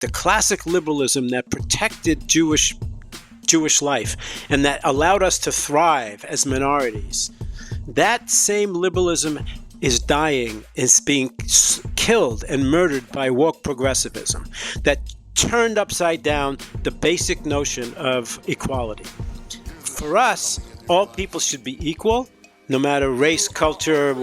the classic liberalism that protected Jewish life and that allowed us to thrive as minorities, that same liberalism is dying, is being killed and murdered by woke progressivism that turned upside down the basic notion of equality. For us, all people should be equal, no matter race, culture,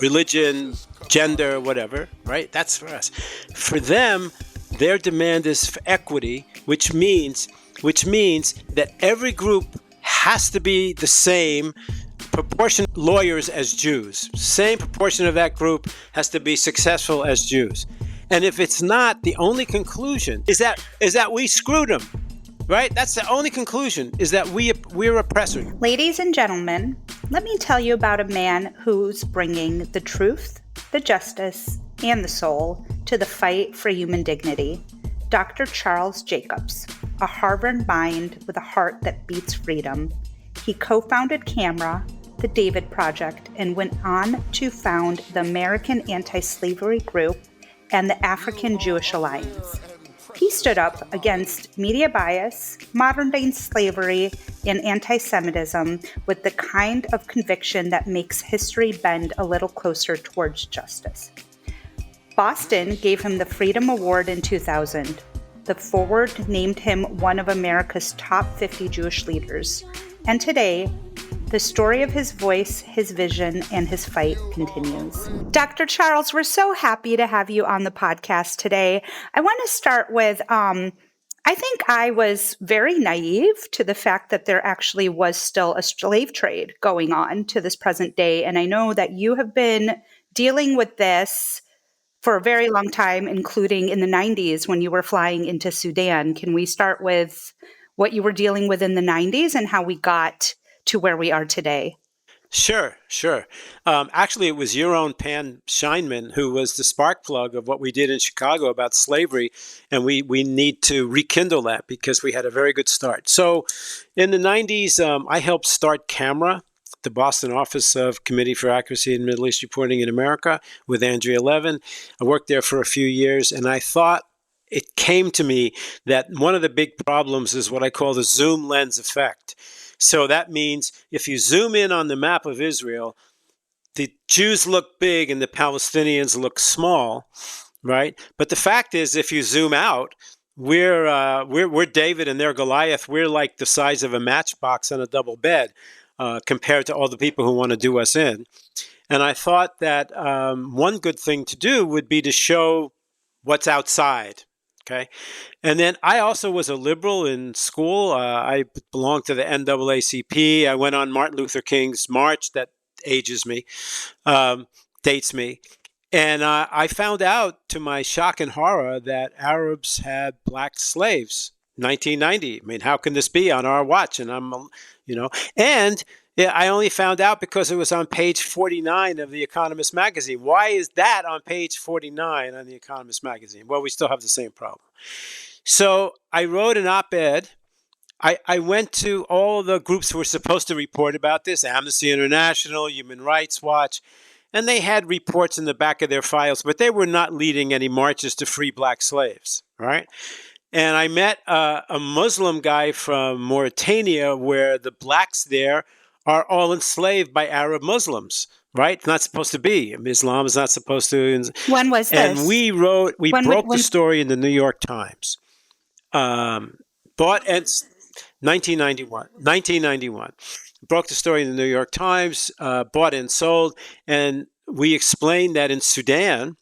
religion, gender, whatever, right? That's for us. For them, their demand is for equity, which means that every group has to be the same proportion of lawyers as Jews. Same proportion of that group has to be successful as Jews. And if it's not, the only conclusion is that we screwed them, right? That's the only conclusion, is that we're oppressors. Ladies and gentlemen, let me tell you about a man who's bringing the truth, the justice, and the soul to the fight for human dignity. Dr. Charles Jacobs, a Harvard mind with a heart that beats freedom. He co-founded CAMRA, the David Project, and went on to found the American Anti-Slavery Group and the African Jewish Alliance. He stood up against media bias, modern-day slavery, and anti-Semitism with the kind of conviction that makes history bend a little closer towards justice. Boston gave him the Freedom Award in 2000. The Forward named him one of America's top 50 Jewish leaders. And today, the story of his voice, his vision, and his fight continues. Dr. Charles, we're so happy to have you on the podcast today. I want to start with, I think I was very naive to the fact that there actually was still a slave trade going on to this present day. And I know that you have been dealing with this for a very long time, including in the 90s when you were flying into Sudan. Can we start with what you were dealing with in the 90s and how we got to where we are today? Sure. Actually, it was your own Pan Scheinman who was the spark plug of what we did in Chicago about slavery, and we need to rekindle that because we had a very good start. So in the 90s, I helped start CAMRA, the Boston office of Committee for Accuracy in Middle East Reporting in America, with Andrea Levin. I worked there for a few years, and I thought it came to me that one of the big problems is what I call the zoom lens effect. So that means if you zoom in on the map of Israel, the Jews look big and the Palestinians look small, right? But the fact is, if you zoom out, we're David and they're Goliath. We're like the size of a matchbox on a double bed compared to all the people who want to do us in. And I thought that one good thing to do would be to show what's outside. Okay. And then I also was a liberal in school. I belonged to the NAACP. I went on Martin Luther King's march. That ages me, dates me. And I found out, to my shock and horror, that Arabs had black slaves. 1990. I mean, how can this be on our watch? And and yeah, I only found out because it was on page 49 of The Economist magazine. Why is that on page 49 on The Economist magazine? Well, we still have the same problem. So I wrote an op-ed. I went to all the groups who were supposed to report about this, Amnesty International, Human Rights Watch, and they had reports in the back of their files, but they were not leading any marches to free black slaves, right? And I met a Muslim guy from Mauritania where the blacks there are all enslaved by Arab Muslims, right? It's not supposed to be. Islam is not supposed to. When was this? And we broke the story in the New York Times. Bought and 1991. Broke the story in the New York Times, bought and sold. And we explained that in Sudan,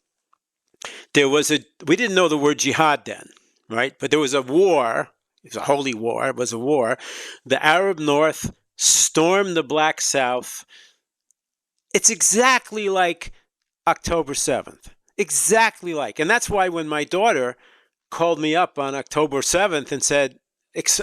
we didn't know the word jihad then, right? But there was a war. It was a holy war. It was a war. The Arab North stormed the Black South. It's exactly like October 7th. Exactly like. And that's why when my daughter called me up on October 7th and said,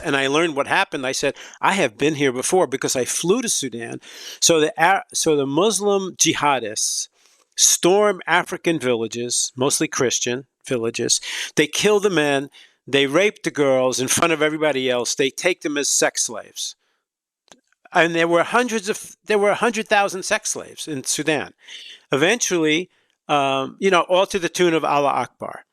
and I learned what happened, I said, I have been here before because I flew to Sudan. So the Muslim jihadists storm African villages, mostly Christian villages. They kill the men. They rape the girls in front of everybody else. They take them as sex slaves. And there were 100,000 sex slaves in Sudan. Eventually, all to the tune of Allah Akbar.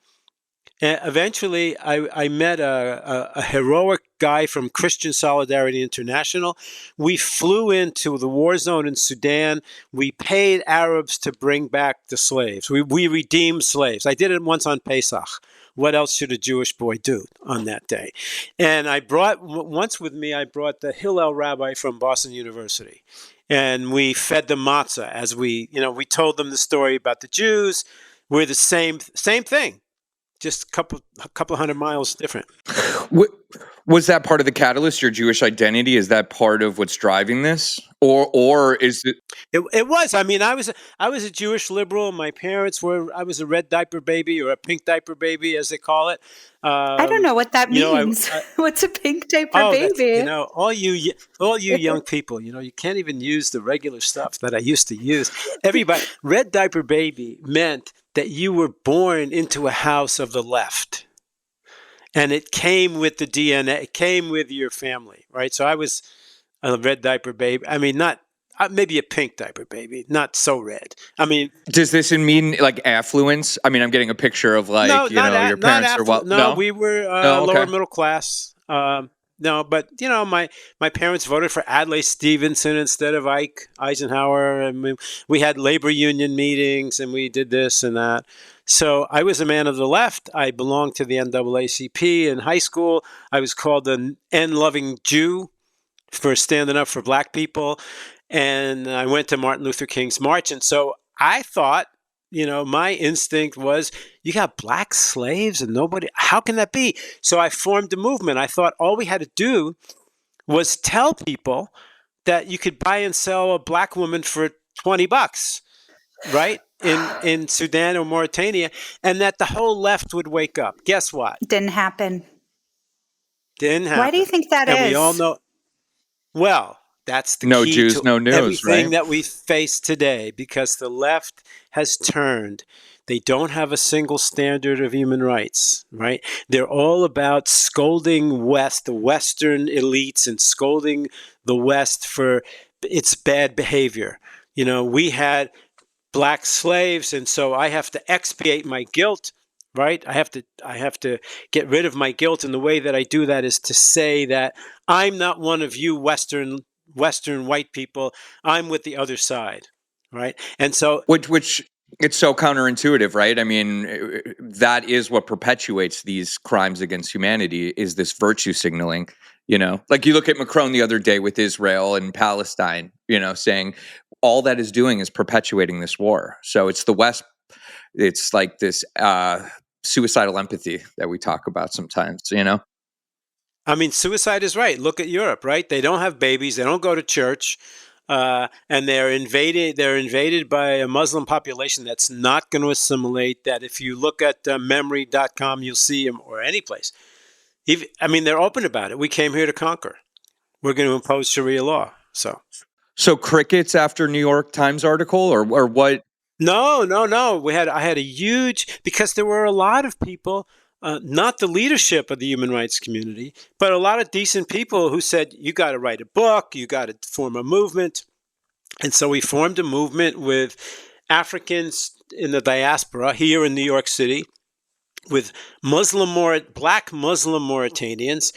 And eventually, I met a heroic guy from Christian Solidarity International. We flew into the war zone in Sudan. We paid Arabs to bring back the slaves. We redeemed slaves. I did it once on Pesach. What else should a Jewish boy do on that day? And I brought, once with me, I brought the Hillel rabbi from Boston University. And we fed them matzah as we told them the story about the Jews. We're the same thing, just a couple hundred miles different. Was that part of the catalyst? Your Jewish identity, is that part of what's driving this, or is it? It was. I mean, I was a Jewish liberal. My parents were. I was a red diaper baby or a pink diaper baby, as they call it. I don't know what that means. What's a pink diaper baby? All you young people, you can't even use the regular stuff that I used to use. Everybody, red diaper baby meant that you were born into a house of the left. And it came with the DNA. It came with your family, right? So I was a red diaper baby. I mean, not maybe a pink diaper baby, not so red. I mean, does this mean like affluence? I mean, I'm getting a picture of like your parents are well. No, we were lower middle class. No, but my parents voted for Adlai Stevenson instead of Ike Eisenhower, and we had labor union meetings, and we did this and that. So I was a man of the left. I belonged to the NAACP in high school. I was called an N-loving Jew for standing up for black people, and I went to Martin Luther King's march. And so I thought, my instinct was, you got black slaves and nobody, how can that be? So I formed a movement. I thought all we had to do was tell people that you could buy and sell a black woman for $20, right? In Sudan or Mauritania, and that the whole left would wake up. Guess what? Didn't happen. Why do you think that and is? We all know. Well, that's the no key Jews, to no news, everything right? that we face today, because the left has turned. They don't have a single standard of human rights, right? They're all about scolding the Western elites, and scolding the West for its bad behavior. We had black slaves, and so I have to expiate my guilt, right? I have to get rid of my guilt, and the way that I do that is to say that I'm not one of you Western white people. I'm with the other side, right? And so which it's so counterintuitive, right? I mean, that is what perpetuates these crimes against humanity, is this virtue signaling. Like you look at Macron the other day with Israel and Palestine, saying all that is doing is perpetuating this war. So it's the West. It's like this suicidal empathy that we talk about sometimes, I mean, suicide is right. Look at Europe, right? They don't have babies. They don't go to church. And they're invaded. They're invaded by a Muslim population that's not going to assimilate. That if you look at memory.com, you'll see them, or any place. They're open about it. We came here to conquer. We're going to impose Sharia law. So crickets after New York Times article, or what? No. I had a huge, because there were a lot of people, not the leadership of the human rights community, but a lot of decent people who said, you got to write a book, you got to form a movement. And so we formed a movement with Africans in the diaspora here in New York City, with black Muslim Mauritanians.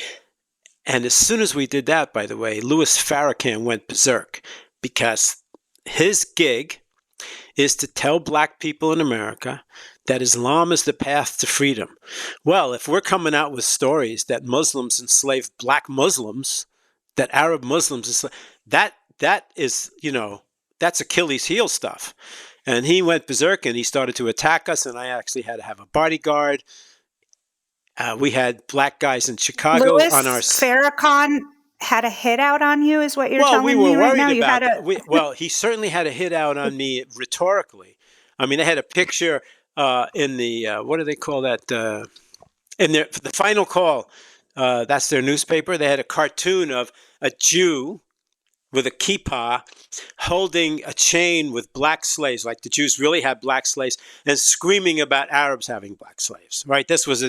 And as soon as we did that, by the way, Louis Farrakhan went berserk, because his gig is to tell black people in America that Islam is the path to freedom. Well, if we're coming out with stories that Muslims enslave black Muslims, that Arab Muslims enslave, that is, that's Achilles' heel stuff. And he went berserk, and he started to attack us, and I actually had to have a bodyguard. We had black guys in Chicago Louis on our. Farrakhan had a hit out on you, is what you're telling me we were right now? worried about that. He certainly had a hit out on me rhetorically. I mean, they had a picture in the what do they call that? In the Final Call, that's their newspaper. They had a cartoon of a Jew with a kippah holding a chain with black slaves, like the Jews really had black slaves, and screaming about Arabs having black slaves, right? This was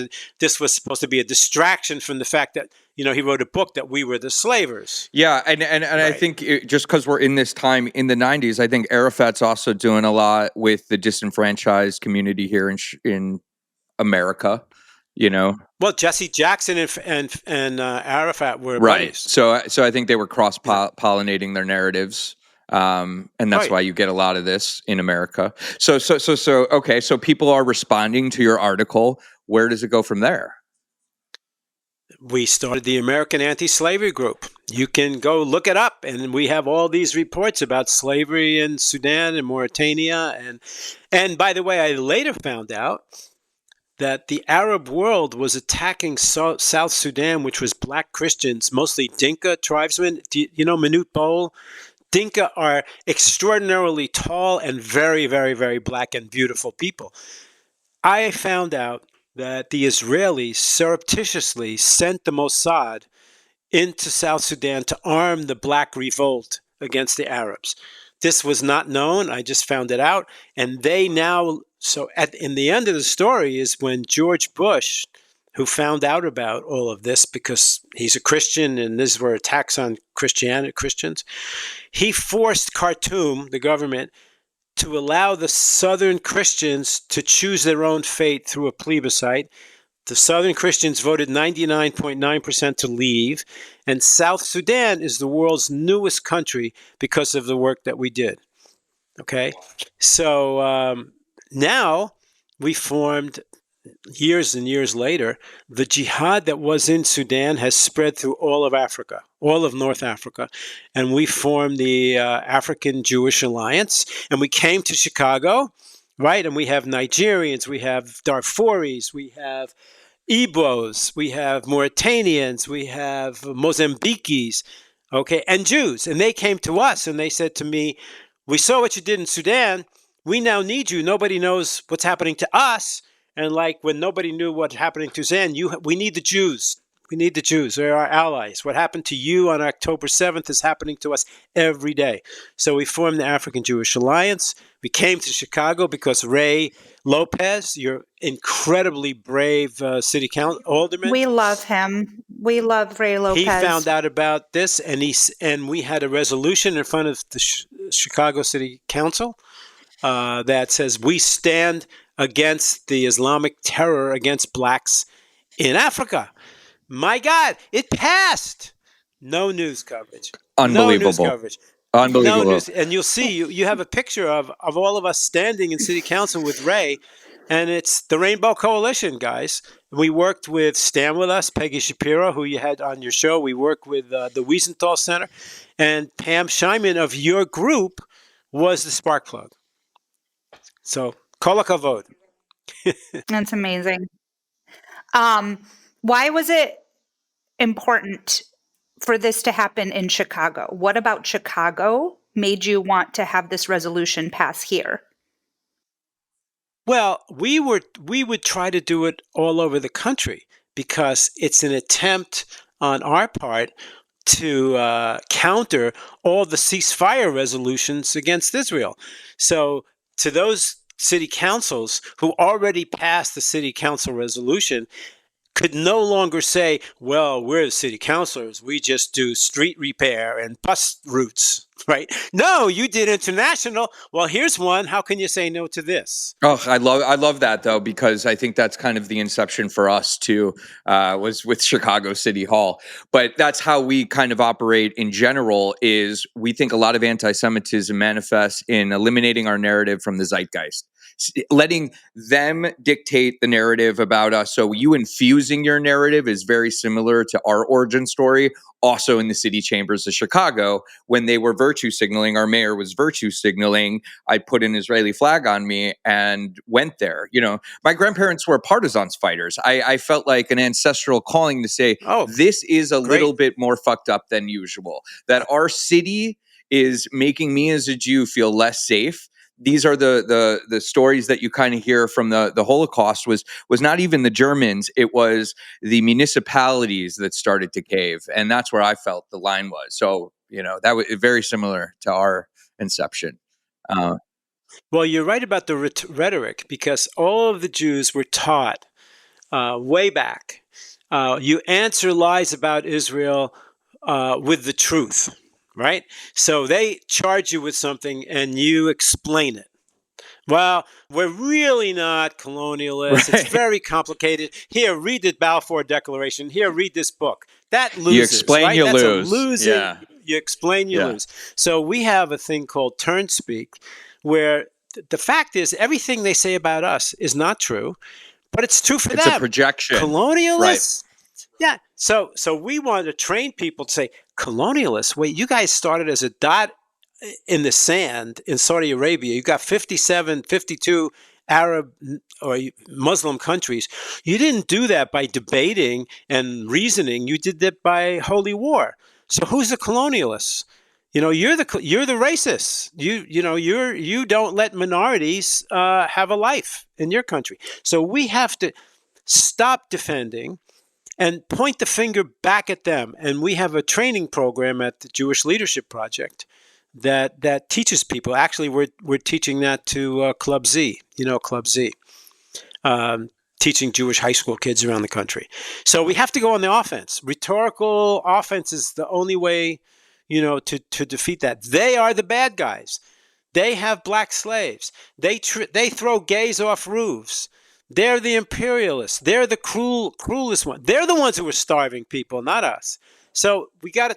supposed to be a distraction from the fact that, he wrote a book that we were the slavers. Yeah, and right. I think just because we're in this time in the 90s, I think Arafat's also doing a lot with the disenfranchised community here in America. you know? Well, Jesse Jackson and Arafat were Right. buddies. So I think they were cross pollinating their narratives. And that's Right. why you get a lot of this in America. So okay, so people are responding to your article. Where does it go from there? We started the American Anti-Slavery Group. You can go look it up, and we have all these reports about slavery in Sudan and Mauritania. And by the way, I later found out that the Arab world was attacking South Sudan, which was black Christians, mostly Dinka tribesmen. You know Manute Bol? Dinka are extraordinarily tall and very, very, very black and beautiful people. I found out that the Israelis surreptitiously sent the Mossad into South Sudan to arm the black revolt against the Arabs. This was not known. I just found it out. And they now, in the end of the story is when George Bush, who found out about all of this because he's a Christian and these were attacks on Christians, he forced Khartoum, the government, to allow the Southern Christians to choose their own fate through a plebiscite. The Southern Christians voted 99.9% to leave, and South Sudan is the world's newest country because of the work that we did. Okay? So now we formed, years and years later, the jihad that was in Sudan has spread through all of Africa, all of North Africa. And we formed the African Jewish Alliance, and we came to Chicago, right? And we have Nigerians, we have Darfuris, we have Igbos, we have Mauritanians, we have Mozambikis, okay, and Jews. And they came to us and they said to me, we saw what you did in Sudan. We now need you. Nobody knows what's happening to us. And like when nobody knew what's happening to Sudan, we need the Jews. We need the Jews. They're our allies. What happened to you on October 7th is happening to us every day. So we formed the African Jewish Alliance. We came to Chicago because Ray Lopez, your incredibly brave city council alderman. We love him. We love Ray Lopez. He found out about this, and we had a resolution in front of the Chicago City Council that says we stand against the Islamic terror against blacks in Africa. My God, it passed. No news coverage. Unbelievable. No news coverage. Unbelievable. No news. And you'll see, you have a picture of all of us standing in City Council with Ray, and it's the Rainbow Coalition, guys. We worked with Stand With Us, Peggy Shapiro, who you had on your show. We worked with the Wiesenthal Center. And Pam Scheinman of your group was the spark plug. So, kol hakavod. That's amazing. Why was it important for this to happen in Chicago? What about Chicago made you want to have this resolution pass here? Well, we would try to do it all over the country because it's an attempt on our part to counter all the ceasefire resolutions against Israel. So to those city councils who already passed the city council resolution could no longer say, well, we're the city councilors. We just do street repair and bus routes, right? No, you did international. Well, here's one. How can you say no to this? Oh, I love that though, because I think that's kind of the inception for us too, was with Chicago City Hall. But that's how we kind of operate in general. Is we think a lot of anti-Semitism manifests in eliminating our narrative from the zeitgeist, letting them dictate the narrative about us. So you infusing your narrative is very similar to our origin story. Also in the city chambers of Chicago, when they were virtue signaling, our mayor was virtue signaling. I put an Israeli flag on me and went there. You know, my grandparents were partisans fighters. I felt like an ancestral calling to say, this is a little bit more fucked up than usual. That our city is making me as a Jew feel less safe. These are the stories that you kind of hear from the Holocaust was not even the Germans. It was the municipalities that started to cave. And that's where I felt the line was. So, you know, that was very similar to our inception. Well, you're right about the rhetoric, because all of the Jews were taught way back, you answer lies about Israel with the truth. Right? So they charge you with something and you explain it. Well, we're really not colonialists. It's Right. very complicated. Here, read the Balfour Declaration. Here, read this book. That You loses, explain, right? you That's a lose. losing. Yeah. You explain, you Yeah. lose. So we have a thing called turn speak, where the fact is everything they say about us is not true, but it's true for It's a them. projection. Right. Colonialists? Yeah. So we want to train people to say, colonialists, wait, you guys started as a dot in the sand in Saudi Arabia. You got 57, 52 Arab or Muslim countries. You didn't do that by debating and reasoning. You did that by holy war. So who's the colonialists? You're the racists. You don't let minorities have a life in your country. So we have to stop defending and point the finger back at them. And we have a training program at the Jewish Leadership Project that teaches people. Actually, we're teaching that to Club Z. Club Z, teaching Jewish high school kids around the country. So we have to go on the offense. Rhetorical offense is the only way, to defeat that. They are the bad guys. They have black slaves. They throw gays off roofs. They're the imperialists. They're the cruelest ones. They're the ones who are starving people, not us. So we got to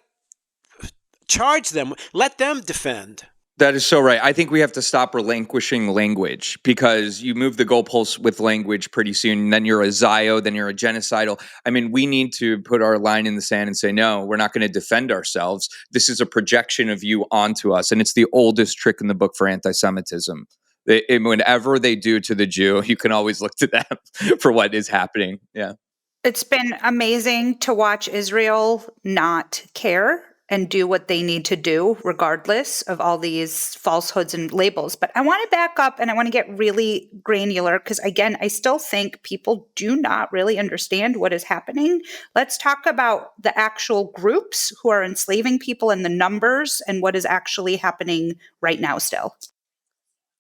charge them. Let them defend. That is so right. I think we have to stop relinquishing language, because you move the goalposts with language pretty soon. And then you're a Zio, then you're a genocidal. I mean, we need to put our line in the sand and say, no, we're not going to defend ourselves. This is a projection of you onto us. And it's the oldest trick in the book for anti-Semitism. Whenever they do to the Jew, you can always look to them for what is happening. Yeah. It's been amazing to watch Israel not care and do what they need to do, regardless of all these falsehoods and labels. But I want to back up and I want to get really granular because, again, I still think people do not really understand what is happening. Let's talk about the actual groups who are enslaving people and the numbers and what is actually happening right now still.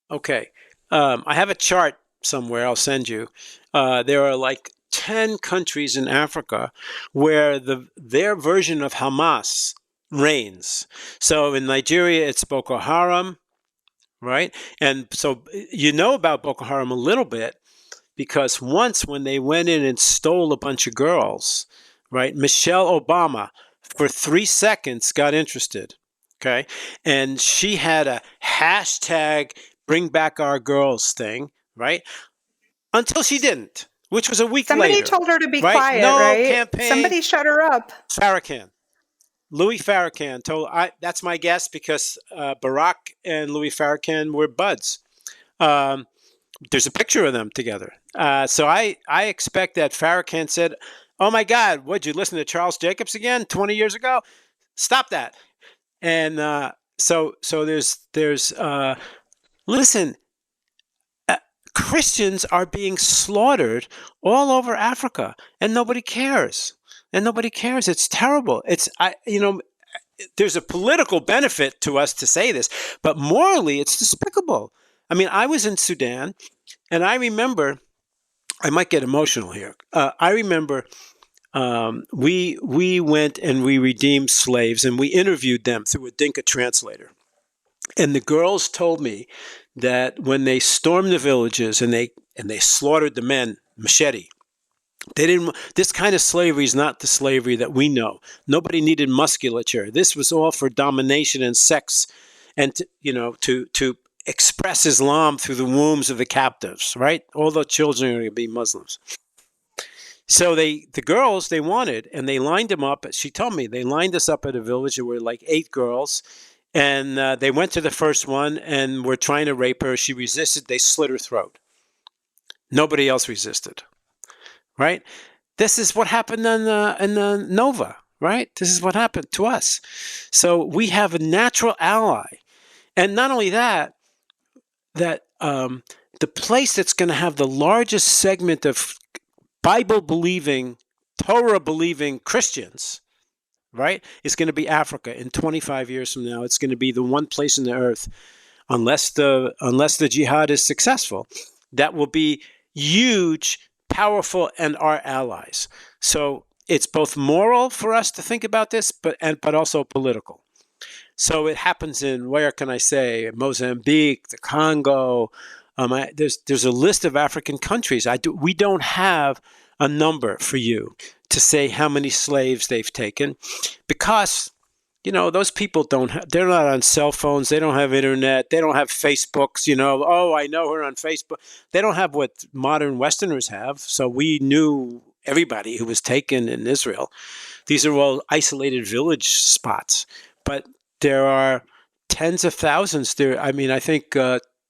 Okay. I have a chart somewhere I'll send you. There are like 10 countries in Africa where their version of Hamas reigns. So in Nigeria, it's Boko Haram, right? And so about Boko Haram a little bit because once when they went in and stole a bunch of girls, right? Michelle Obama, for 3 seconds, got interested, okay? And she had a hashtag bring back our girls thing, right? Until she didn't, which was a week later. Somebody told her to be right? quiet, No right? campaign. Somebody shut her up. Louis Farrakhan told. That's my guess because Barack and Louis Farrakhan were buds. There's a picture of them together. So I expect that Farrakhan said, "Oh my God, would you listen to Charles Jacobs again 20 years ago? Stop that." And so there's listen. Christians are being slaughtered all over Africa, and nobody cares. It's terrible. There's a political benefit to us to say this, but morally, it's despicable. I mean, I was in Sudan, and I remember. I might get emotional here. I remember we went and we redeemed slaves, and we interviewed them through a Dinka translator. And the girls told me that when they stormed the villages and they slaughtered the men, machete, they didn't. This kind of slavery is not the slavery that we know. Nobody needed musculature. This was all for domination and sex, and to express Islam through the wombs of the captives. Right? All the children are going to be Muslims. So the girls they wanted, and they lined them up. She told me they lined us up at a village. There were like 8 girls. And they went to the first one and were trying to rape her. She resisted. They slit her throat. Nobody else resisted. Right? This is what happened in the Nova. Right? This is what happened to us. So we have a natural ally. And not only that the place that's going to have the largest segment of Bible-believing, Torah-believing Christians, right? It's going to be Africa in 25 years from now. It's going to be the one place on the earth, unless the jihad is successful, that will be huge, powerful, and our allies. So it's both moral for us to think about this, but also political. So it happens in, where can I say, Mozambique, the Congo, There's a list of African countries. We don't have a number for you to say how many slaves they've taken, because those people they're not on cell phones. They don't have internet. They don't have Facebooks. Oh, I know her on Facebook. They don't have what modern Westerners have. So we knew everybody who was taken in Israel. These are all isolated village spots, but there are tens of thousands there. I mean, I think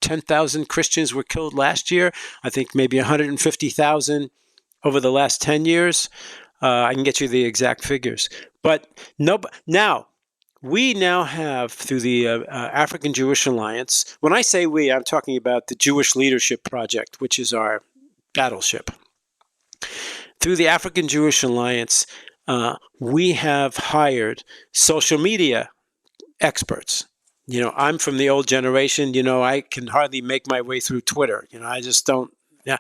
10,000 Christians were killed last year. I think maybe 150,000 over the last 10 years. I can get you the exact figures. But now, we now have, through the African Jewish Alliance, when I say we, I'm talking about the Jewish Leadership Project, which is our battleship. Through the African Jewish Alliance, we have hired social media experts. I'm from the old generation. I can hardly make my way through Twitter. I just don't. Yeah,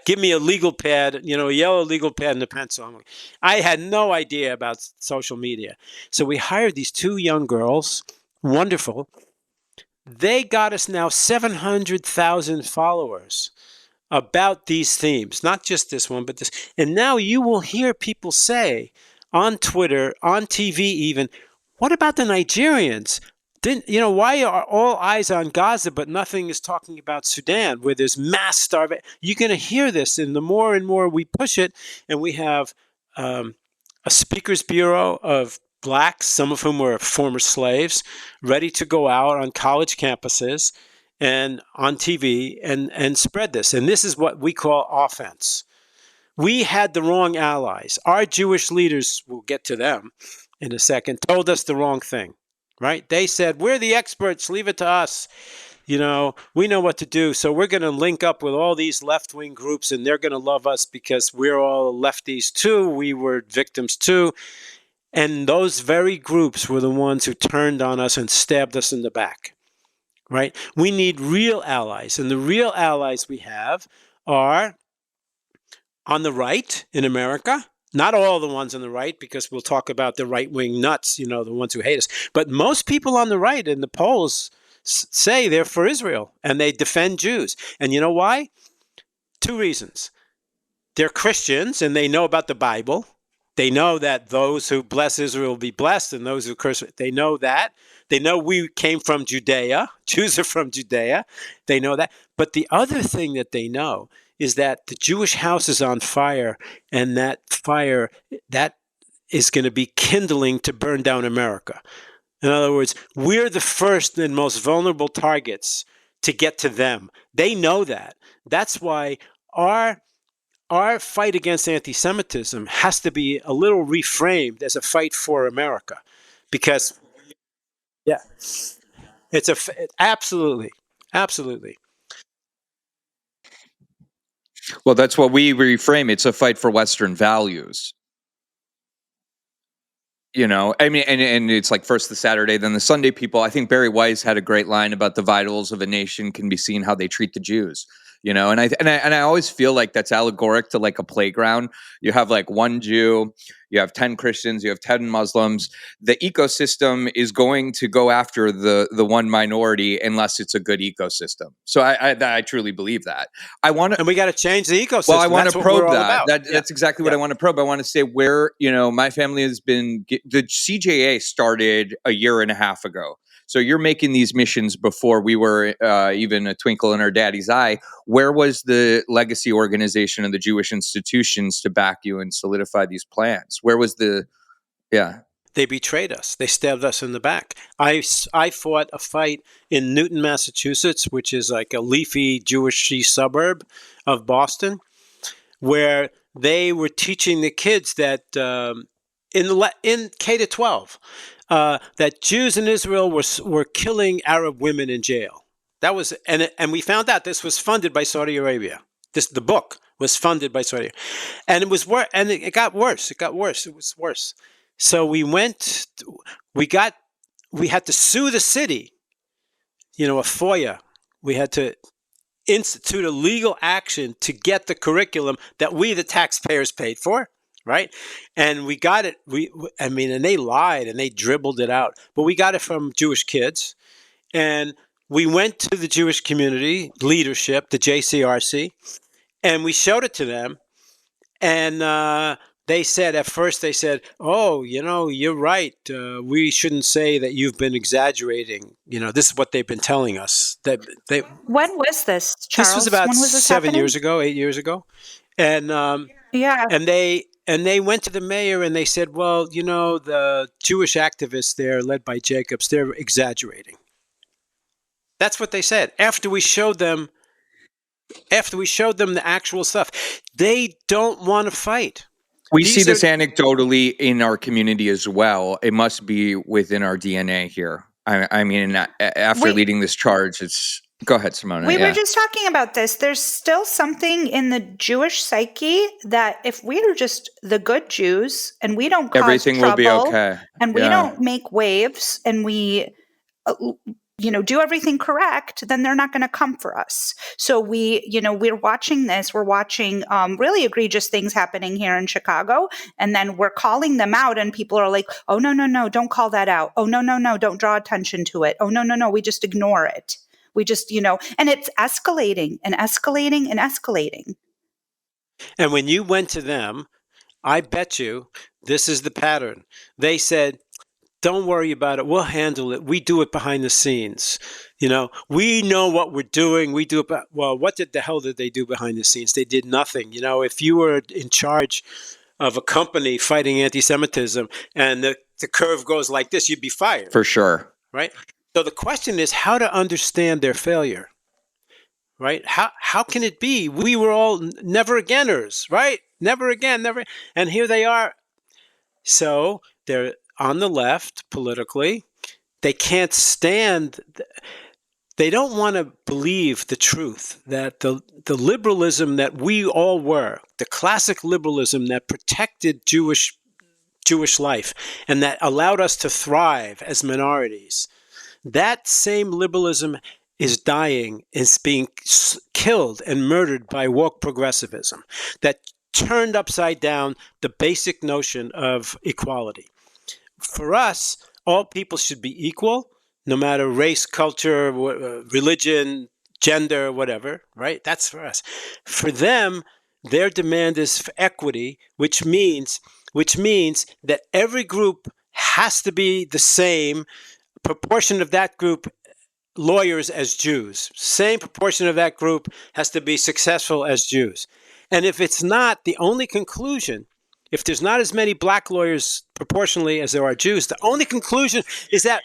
give me a legal pad, a yellow legal pad and a pencil. I had no idea about social media. So we hired these two young girls, wonderful. They got us now 700,000 followers about these themes, not just this one, but this. And now you will hear people say on Twitter, on TV even, what about the Nigerians? Why are all eyes on Gaza, but nothing is talking about Sudan, where there's mass starvation? You're going to hear this, and the more and more we push it, and we have a speakers bureau of blacks, some of whom were former slaves, ready to go out on college campuses and on TV and spread this. And this is what we call offense. We had the wrong allies. Our Jewish leaders, we'll get to them in a second, told us the wrong thing. Right? They said, we're the experts, leave it to us. We know what to do. So we're going to link up with all these left-wing groups, and they're going to love us because we're all lefties too. We were victims too. And those very groups were the ones who turned on us and stabbed us in the back. Right? We need real allies. And the real allies we have are on the right in America. Not all the ones on the right, because we'll talk about the right-wing nuts, the ones who hate us. But most people on the right in the polls say they're for Israel, and they defend Jews. And you know why? Two reasons. They're Christians, and they know about the Bible. They know that those who bless Israel will be blessed, and those who curse, they know that. They know we came from Judea. Jews are from Judea. They know that. But the other thing that they know is that the Jewish house is on fire, and that fire, that is going to be kindling to burn down America. In other words, we're the first and most vulnerable targets to get to them. They know that. That's why our fight against anti-Semitism has to be a little reframed as a fight for America, because, yeah, absolutely. Well, that's what we reframe. It's a fight for Western values. I mean, and it's like first the Saturday, then the Sunday people. I think Barry Weiss had a great line about the vitals of a nation can be seen how they treat the Jews. And I always feel like that's allegoric to like a playground. You have like one Jew, you have 10 Christians, you have 10 Muslims. The ecosystem is going to go after the one minority unless it's a good ecosystem. So I truly believe that. And we got to change the ecosystem. Well, I want to probe that. Yeah. That's exactly what I want to probe. I want to say where, my family has been, the CJA started a year and a half ago. So you're making these missions before we were even a twinkle in our daddy's eye. Where was the legacy organization of the Jewish institutions to back you and solidify these plans? Where was They betrayed us. They stabbed us in the back. I fought a fight in Newton, Massachusetts, which is like a leafy Jewishy suburb of Boston, where they were teaching the kids that in K to 12, that Jews in Israel were killing Arab women in jail. That was, and we found out this was funded by Saudi Arabia. The book was funded by Saudi Arabia, and it was worse. And it got worse. It was worse. So we had to sue the city. A FOIA. We had to institute a legal action to get the curriculum that we, the taxpayers, paid for. Right. And we got it. And they lied and they dribbled it out, but we got it from Jewish kids. And we went to the Jewish community leadership, the JCRC, and we showed it to them. And they said, at first, they said, oh, you're right. We shouldn't say that you've been exaggerating. This is what they've been telling us. When was this, Charles? This was about when was this 7 happening? years ago, 8 years ago. And Yeah. and they went to the mayor and they said, well, the Jewish activists there, led by Jacobs, they're exaggerating. That's what they said after we showed them the actual stuff. They don't want to fight. We see this anecdotally in our community as well. It must be within our DNA here. I mean, after leading this charge, it's... Go ahead, Simona. We were just talking about this. There's still something in the Jewish psyche that if we are just the good Jews and we don't cause everything trouble, will be okay, and we don't make waves, and we do everything correct, then they're not going to come for us. So we're watching this. We're watching really egregious things happening here in Chicago, and then we're calling them out, and people are like, oh, no, don't call that out. Oh, no, don't draw attention to it. Oh, no, we just ignore it. We just, and it's escalating and escalating and escalating. And when you went to them, I bet you this is the pattern. They said, don't worry about it. We'll handle it. We do it behind the scenes. We know what we're doing. We do it. Well, what the hell did they do behind the scenes? They did nothing. If you were in charge of a company fighting anti-Semitism and the curve goes like this, you'd be fired. For sure. Right? So the question is how to understand their failure, right? How can it be? We were all never againers, right? Never again, never. And here they are. So they're on the left politically. They can't stand. They don't want to believe the truth that the liberalism that we all were, the classic liberalism that protected Jewish life and that allowed us to thrive as minorities. That same liberalism is dying, is being killed and murdered by woke progressivism that turned upside down the basic notion of equality. For us, all people should be equal, no matter race, culture, religion, gender, whatever, right? That's for us. For them, their demand is for equity, which means that every group has to be the same proportion of that group lawyers as Jews. Same proportion of that group has to be successful as Jews. And if it's not, the only conclusion, if there's not as many black lawyers proportionally as there are Jews, the only conclusion is that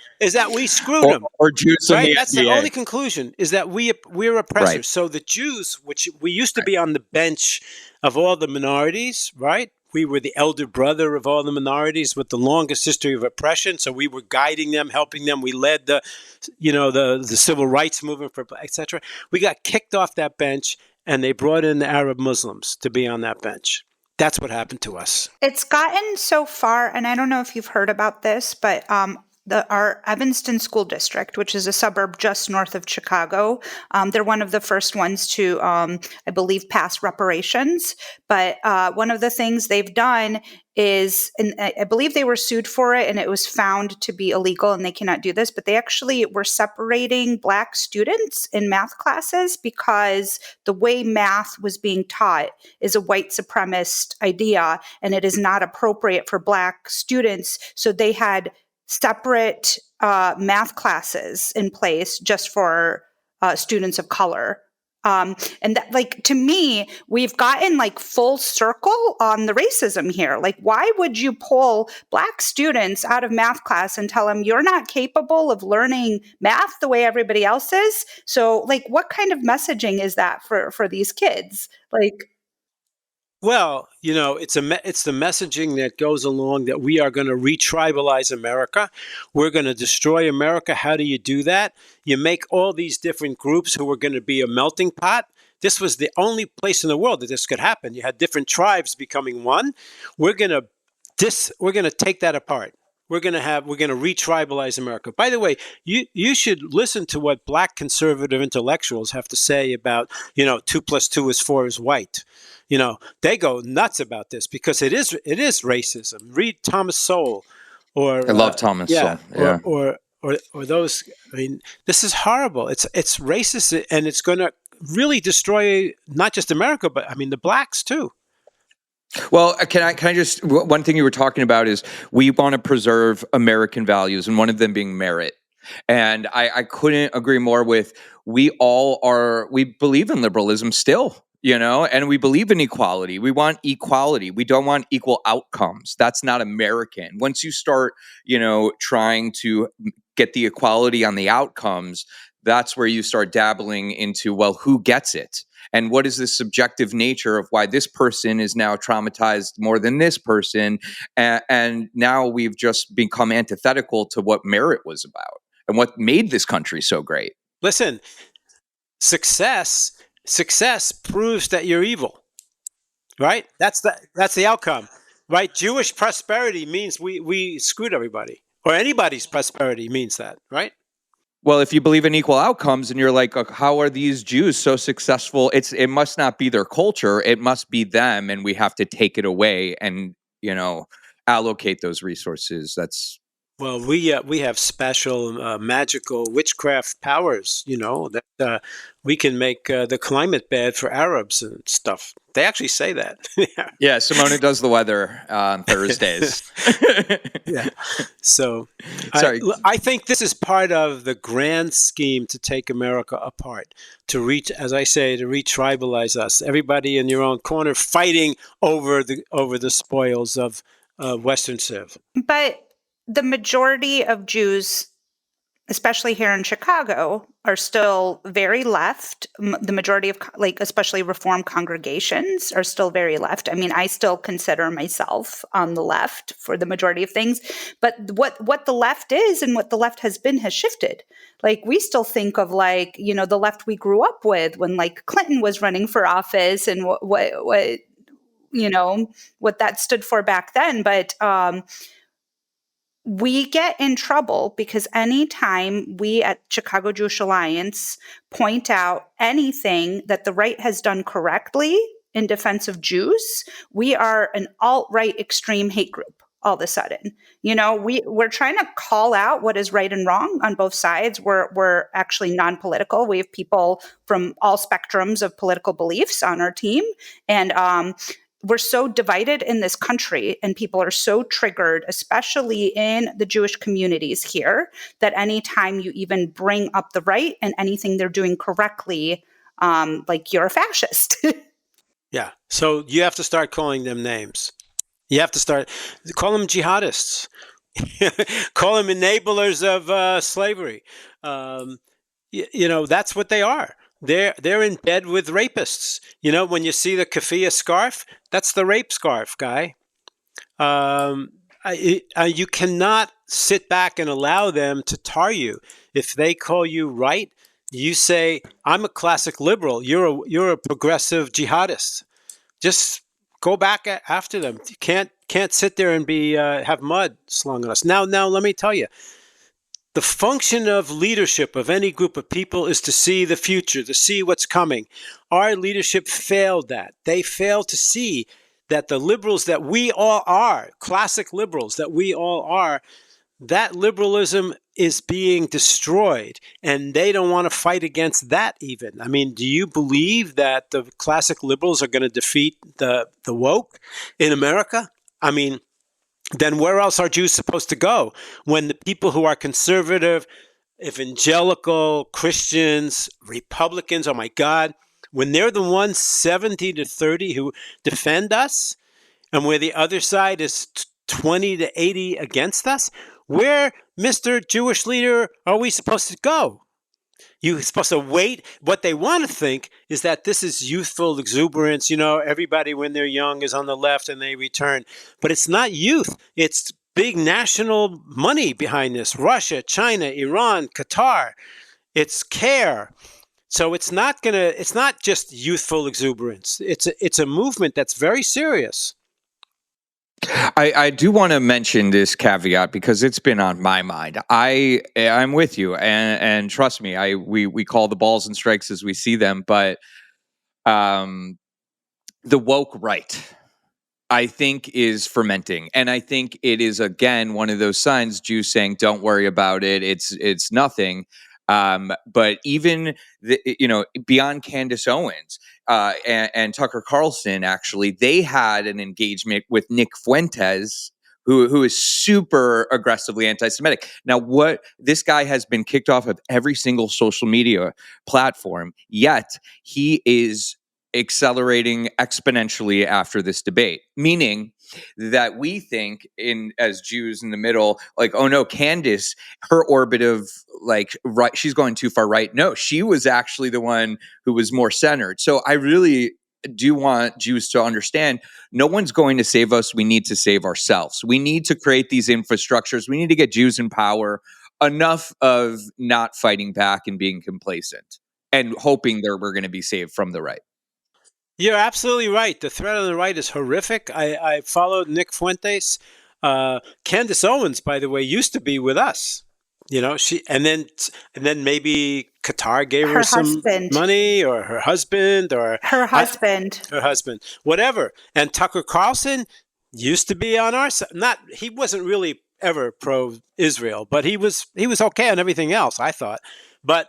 we screwed them. Or Jews, right? That's the only conclusion, is that we're oppressors. Right. So the Jews, which we used to be on the bench of all the minorities, right? We were the elder brother of all the minorities with the longest history of oppression. So we were guiding them, helping them. We led the civil rights movement, etc. We got kicked off that bench, and they brought in the Arab Muslims to be on that bench. That's what happened to us. It's gotten so far, and I don't know if you've heard about this, but our Evanston School District, which is a suburb just north of Chicago, they're one of the first ones to, I believe, pass reparations. But one of the things they've done is, and I believe they were sued for it, and it was found to be illegal, and they cannot do this, but they actually were separating Black students in math classes because the way math was being taught is a white supremacist idea, and it is not appropriate for Black students. So they had separate math classes in place just for students of color. And that, to me, we've gotten full circle on the racism here. Why would you pull Black students out of math class and tell them you're not capable of learning math the way everybody else is? So what kind of messaging is that for these kids? Well, it's the messaging that goes along that we are going to re-tribalize America. We're going to destroy America. How do you do that? You make all these different groups who are going to be a melting pot. This was the only place in the world that this could happen. You had different tribes becoming one. We're going to take that apart. We're going to re-tribalize America. By the way, you should listen to what Black conservative intellectuals have to say about, 2 + 2 is 4 is white. They go nuts about this because it is racism. Read Thomas Sowell, or I love Thomas Sowell. Yeah. or those. I mean, this is horrible. It's racist, and it's going to really destroy not just America, but I mean the blacks too. Well, can I just, one thing you were talking about is we want to preserve American values, and one of them being merit. And I couldn't agree more with, we believe in liberalism still, and we believe in equality. We want equality. We don't want equal outcomes. That's not American. Once you start, trying to get the equality on the outcomes, that's where you start dabbling into, well, who gets it? And what is the subjective nature of why this person is now traumatized more than this person? And now we've just become antithetical to what merit was about and what made this country so great. Listen, success proves that you're evil, right? That's the outcome, right? Jewish prosperity means we screwed everybody, or anybody's prosperity means that, right? Well, if you believe in equal outcomes and you're like, how are these Jews so successful? It must not be their culture. It must be them. And we have to take it away and, allocate those resources. Well, we have special magical witchcraft powers, that we can make the climate bad for Arabs and stuff. They actually say that. Yeah, Simona does the weather on Thursdays. Yeah. So Sorry. I think this is part of the grand scheme to take America apart, to re-tribalize us. Everybody in your own corner fighting over the spoils of Western Civ. But the majority of Jews, especially here in Chicago, are still very left. The majority of, especially Reform congregations are still very left. I mean, I still consider myself on the left for the majority of things. But what the left is and what the left has been has shifted. We still think of the left we grew up with when Clinton was running for office and what that stood for back then. But we get in trouble because anytime we at Chicago Jewish Alliance point out anything that the right has done correctly in defense of Jews, we are an alt-right extreme hate group all of a sudden. We're trying to call out what is right and wrong on both sides. We're actually non-political. We have people from all spectrums of political beliefs on our team. And we're so divided in this country, and people are so triggered, especially in the Jewish communities here, that anytime you even bring up the right and anything they're doing correctly, you're a fascist. Yeah. So you have to start calling them names. You have to call them jihadists. Call them enablers of slavery. That's what they are. They're in bed with rapists. When you see the keffiyeh scarf, that's the rape scarf, guy. You cannot sit back and allow them to tar you. If they call you right, you say, "I'm a classic liberal. You're a progressive jihadist." Just go back after them. You can't sit there and have mud slung on us. Now, let me tell you. The function of leadership of any group of people is to see the future, to see what's coming. Our leadership failed that. They failed to see that the liberals that we all are, classic liberals that we all are, that liberalism is being destroyed, and they don't want to fight against that even. I mean, do you believe that the classic liberals are going to defeat the woke in America? I mean, then where else are Jews supposed to go when the people who are conservative, evangelical, Christians, Republicans, oh my God, when they're the ones 70-30 who defend us, and where the other side is 20-80 against us, where, Mr. Jewish leader, are we supposed to go? You're supposed to wait. What they want to think is that this is youthful exuberance. Everybody when they're young is on the left and they return. But it's not youth. It's big national money behind this. Russia, China, Iran, Qatar. It's care. So it's not just youthful exuberance. It's a movement that's very serious. I do want to mention this caveat because it's been on my mind. I'm with you, and trust me, we call the balls and strikes as we see them. But the woke right, I think is fermenting. And I think it is, again, one of those signs, Jews saying, don't worry about it. It's nothing. But even, beyond Candace Owens and Tucker Carlson, actually, they had an engagement with Nick Fuentes, who is super aggressively anti-Semitic. Now, this guy has been kicked off of every single social media platform, yet he is accelerating exponentially after this debate, meaning that we think as Jews in the middle, like, oh no, Candace, her orbit of like right, she's going too far right. No, she was actually the one who was more centered. So I really do want Jews to understand no one's going to save us. We need to save ourselves. We need to create these infrastructures. We need to get Jews in power, enough of not fighting back and being complacent and hoping that we're going to be saved from the right. You're absolutely right. The threat on the right is horrific. I followed Nick Fuentes. Candace Owens, by the way, used to be with us. And then maybe Qatar gave her some husband. money, or her husband, or her husband, whatever. And Tucker Carlson used to be on our side. He wasn't really ever pro-Israel, but he was okay on everything else, I thought. But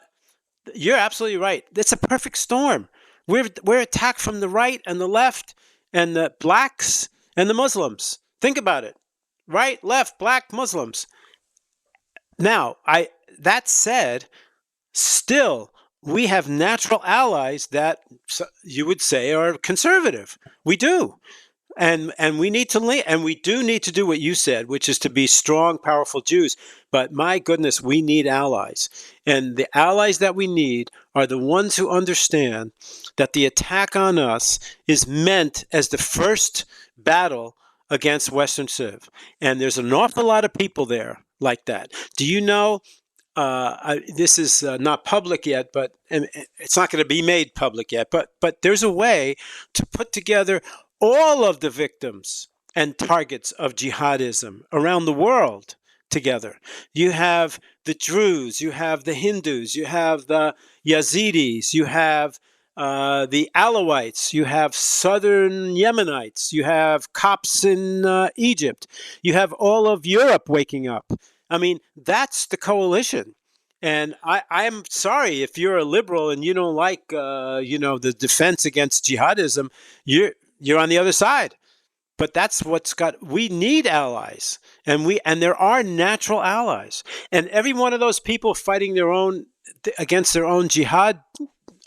you're absolutely right. It's a perfect storm. We're attacked from the right and the left and the blacks and the Muslims. Think about it. Right, left, black, Muslims. Now, that said, still, we have natural allies that you would say are conservative. We do. And we need to and we do need to do what you said, which is to be strong, powerful Jews. But my goodness, we need allies. And the allies that we need are the ones who understand that the attack on us is meant as the first battle against Western Civ. And there's an awful lot of people there like that. Do you know, this is not public yet, but and it's not going to be made public yet, but there's a way to put together all of the victims and targets of jihadism around the world together. You have the Druze, you have the Hindus, you have the Yazidis, you have the Alawites, you have southern Yemenites, you have Copts in Egypt, you have all of Europe waking up. I mean, that's the coalition. And I'm sorry if you're a liberal and you don't like, the defense against jihadism, you're on the other side. But that's we need allies, and there are natural allies. And every one of those people fighting against their own jihad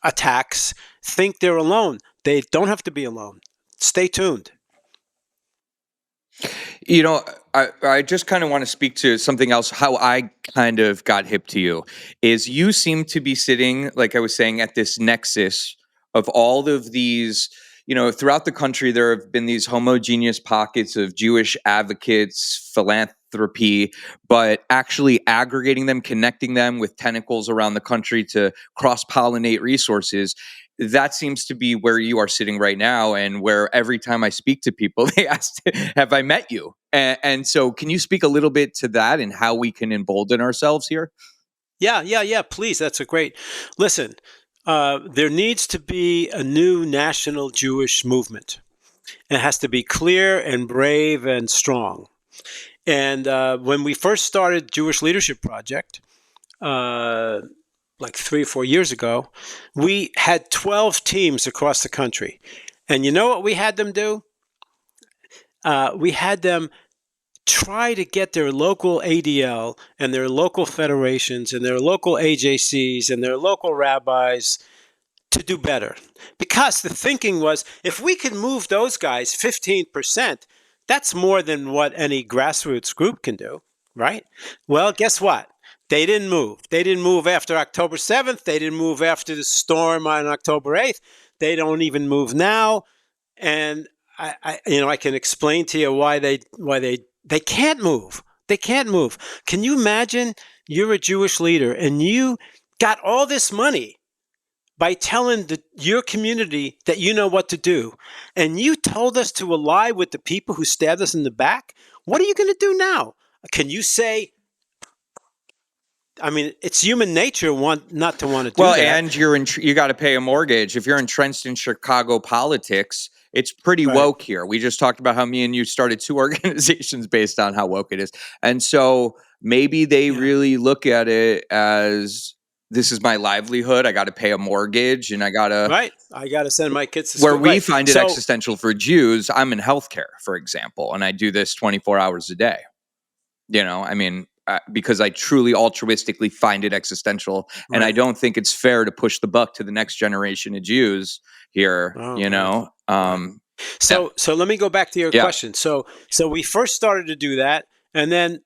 attacks think they're alone. They don't have to be alone. Stay tuned. I just kind of want to speak to something else. How I kind of got hip to you is you seem to be sitting, like I was saying, at this nexus of all of these. Throughout the country, there have been these homogeneous pockets of Jewish advocates, philanthropy, but actually aggregating them, connecting them with tentacles around the country to cross-pollinate resources. That seems to be where you are sitting right now, and where every time I speak to people, they ask, have I met you? And so can you speak a little bit to that and how we can embolden ourselves here? Yeah, please. That's a great. Listen, there needs to be a new national Jewish movement. It has to be clear and brave and strong. And when we first started Jewish Leadership Project, like 3 or 4 years ago, we had 12 teams across the country. And you know what we had them do? We had them try to get their local ADL and their local federations and their local AJCs and their local rabbis to do better. Because the thinking was, if we could move those guys 15%, that's more than what any grassroots group can do, right? Well, guess what? They didn't move. They didn't move after October 7th. They didn't move after the storm on October 8th. They don't even move now. And I can explain to you why they can't move. They can't move. Can you imagine you're a Jewish leader and you got all this money by telling your community that you know what to do, and you told us to ally with the people who stabbed us in the back? What are you going to do now? Can you say, I mean, it's human nature not to want to do that. Well, and you got to pay a mortgage. If you're entrenched in Chicago politics, It's pretty Right. woke here. We just talked about how me and you started 2 organizations based on how woke it is. And so maybe they really look at it as, this is my livelihood. I got to pay a mortgage and I got to. Right. I got to send my kids to Where school. we Right. find it So, existential for Jews, I'm in healthcare, for example, and I do this 24 hours a day. I mean, because I truly altruistically find it existential, and I don't think it's fair to push the buck to the next generation of Jews here. Oh, right. Right. Yeah. So let me go back to your Yeah. question. So we first started to do that, and then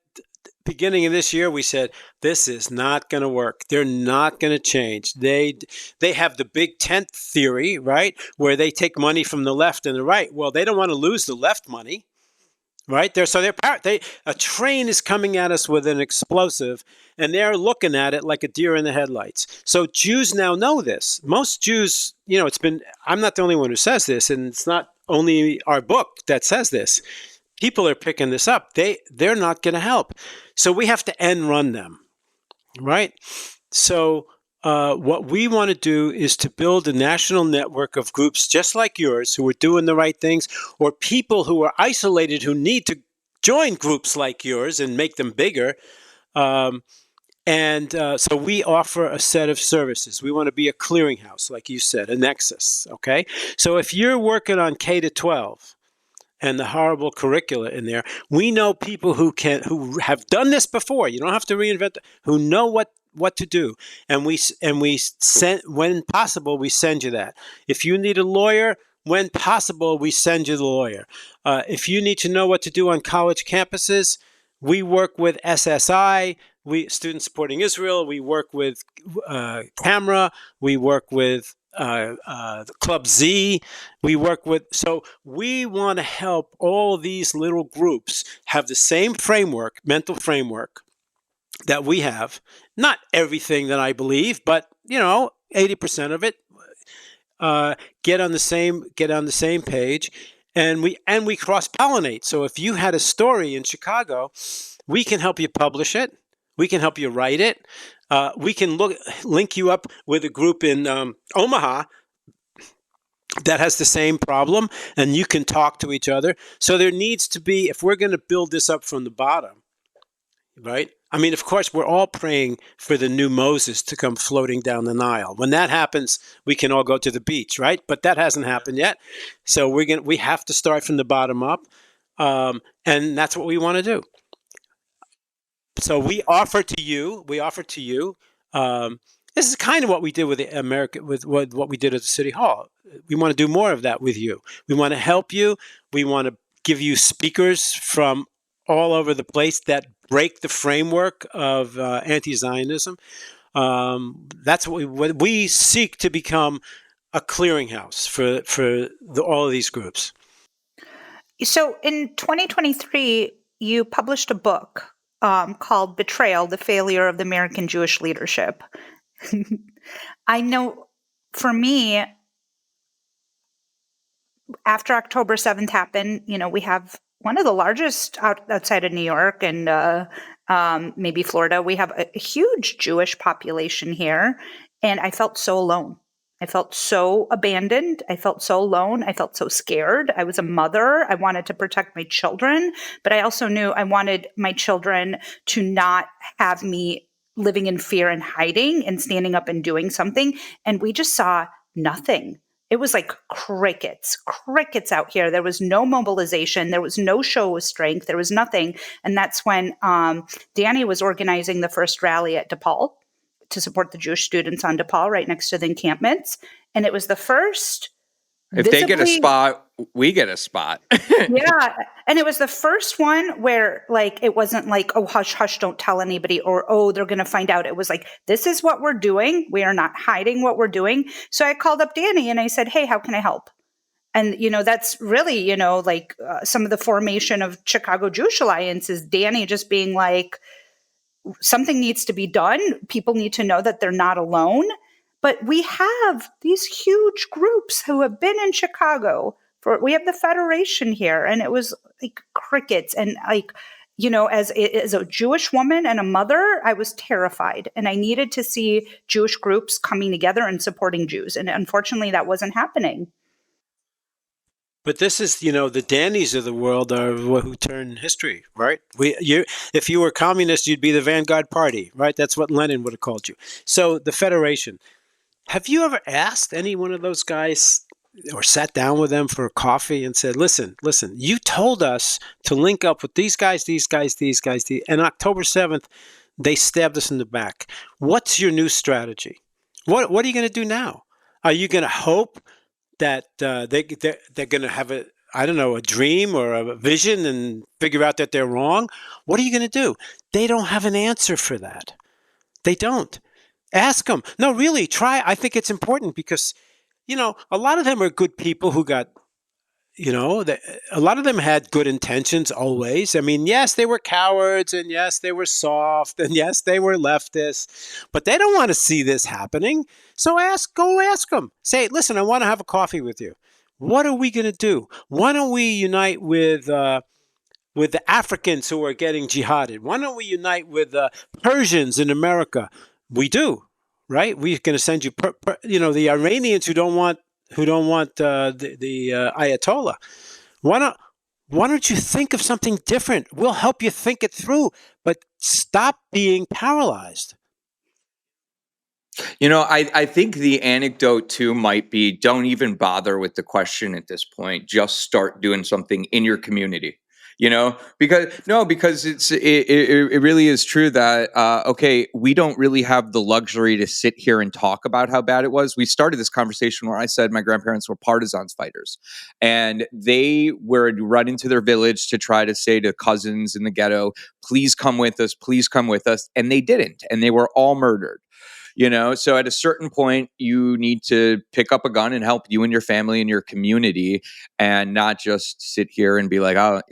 beginning of this year, we said this is not going to work. They're not going to change. They have the big tent theory, right, where they take money from the left and the right. Well, they don't want to lose the left money, right? A train is coming at us with an explosive, and they're looking at it like a deer in the headlights. So Jews now know this. Most Jews, I'm not the only one who says this, and it's not only our book that says this. People are picking this up. They're not going to help. So we have to end run them, right? So what we want to do is to build a national network of groups just like yours who are doing the right things, or people who are isolated who need to join groups like yours and make them bigger. So we offer a set of services. We want to be a clearinghouse, like you said, a nexus, okay? So if you're working on K to 12, and the horrible curricula in there, we know people who have done this before. You don't have to reinvent it, who know what to do, and we send, when possible, we send you that. If you need a lawyer, when possible, we send you the lawyer. If you need to know what to do on college campuses, we work with SSI, Students Supporting Israel. We work with Camera. We work with the Club Z. We work with, so we want to help all of these little groups have the same framework, mental framework that we have. Not everything that I believe, but 80% of it. Get on the same page, and we cross pollinate. So if you had a story in Chicago, we can help you publish it. We can help you write it. We can link you up with a group in Omaha that has the same problem, and you can talk to each other. So there needs to be, if we're going to build this up from the bottom, right? I mean, of course, we're all praying for the new Moses to come floating down the Nile. When that happens, we can all go to the beach, right? But that hasn't happened yet. So we have to start from the bottom up, and that's what we want to do. So we offer to you. This is kind of what we did with what we did at the City Hall. We want to do more of that with you. We want to help you. We want to give you speakers from all over the place that break the framework of anti-Zionism. That's what we seek to become, a clearinghouse for all of these groups. So in 2023, you published a book called Betrayal, the Failure of the American Jewish Leadership. I know for me, after October 7th happened, we have one of the largest outside of New York and maybe Florida. We have a huge Jewish population here, and I felt so alone. I felt so abandoned. I felt so alone. I felt so scared. I was a mother. I wanted to protect my children, but I also knew I wanted my children to not have me living in fear and hiding and standing up and doing something. And we just saw nothing. It was like crickets out here. There was no mobilization. There was no show of strength. There was nothing. And that's when Danny was organizing the first rally at DePaul to support the Jewish students on DePaul, right next to the encampments. And it was the first. If they get a spot, we get a spot. Yeah. And it was the first one where it wasn't like, oh, hush, hush, don't tell anybody, or, oh, they're going to find out. It was like, this is what we're doing. We are not hiding what we're doing. So I called up Danny and I said, hey, how can I help? And, that's really, some of the formation of Chicago Jewish Alliance is Danny just being like, something needs to be done. People need to know that they're not alone. But we have these huge groups who have been in Chicago. We have the Federation here, and it was like crickets. And as a Jewish woman and a mother, I was terrified. And I needed to see Jewish groups coming together and supporting Jews. And unfortunately, that wasn't happening. But this is, the Dannies of the world are who turn history, right? If you were communist, you'd be the vanguard party, right? That's what Lenin would have called you. So the Federation. Have you ever asked any one of those guys or sat down with them for a coffee and said, listen, you told us to link up with these guys, and October 7th, they stabbed us in the back. What's your new strategy? What are you going to do now? Are you going to hope that they're going to have a dream or a vision and figure out that they're wrong? What are you going to do? They don't have an answer for that. They don't. Ask them. No, really, try. I think it's important because, a lot of them are good people who got, a lot of them had good intentions always. I mean, yes, they were cowards, and yes, they were soft, and yes, they were leftists, but they don't want to see this happening. So go ask them. Say, listen, I want to have a coffee with you. What are we going to do? Why don't we unite with the Africans who are getting jihaded? Why don't we unite with the Persians in America? We do, right? We're going to send you, the Iranians who don't want the Ayatollah. Why don't you think of something different? We'll help you think it through, but stop being paralyzed. I think the anecdote too might be, don't even bother with the question at this point. Just start doing something in your community. Because it really is true that okay, we don't really have the luxury to sit here and talk about how bad it was. We started this conversation where I said my grandparents were partisans fighters, and they would run into their village to try to say to cousins in the ghetto, please come with us, and they didn't, and they were all murdered. So at a certain point, you need to pick up a gun and help you and your family and your community, and not just sit here and be like, oh,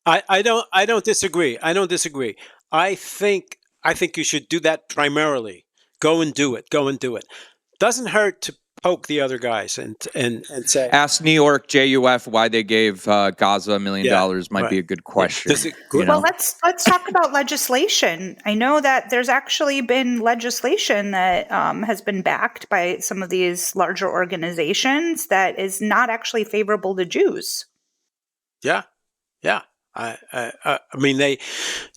I don't disagree. I think you should do that primarily. Go and do it. Doesn't hurt to poke the other guys and say. Ask New York JUF why they gave Gaza $1 million might be a good question. Well, let's talk about legislation. I know that there's actually been legislation that has been backed by some of these larger organizations that is not actually favorable to Jews. Yeah. I mean,